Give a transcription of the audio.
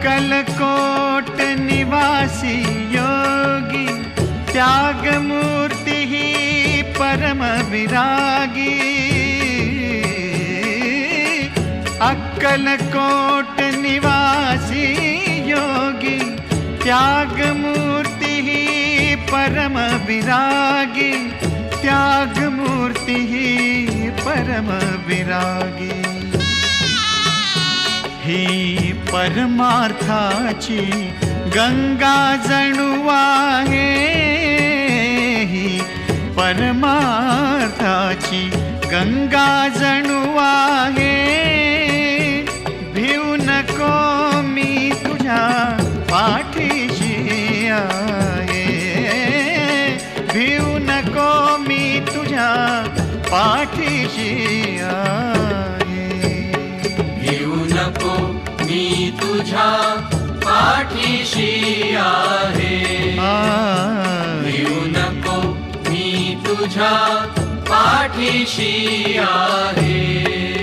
अक्कलकोट निवासी योगी त्यागमूर्ति ही परम विरागी। अक्कलकोट निवासी योगी त्यागमूर्ति ही परम विरागी। त्यागमूर्ति ही परम विरागी। ही परमार्थाची गंगा जणू आहे। ही परमार्थाची गंगा जणू आहे। भिऊ नको मी तुझ्या पाठीशी आहे। भिऊ नको मी तुझ्या पाठीशी आहे। भिऊ नको मी तुझ्या पाठीशी आहे। भिऊ नको मी तुझ्या पाठीशी आहे।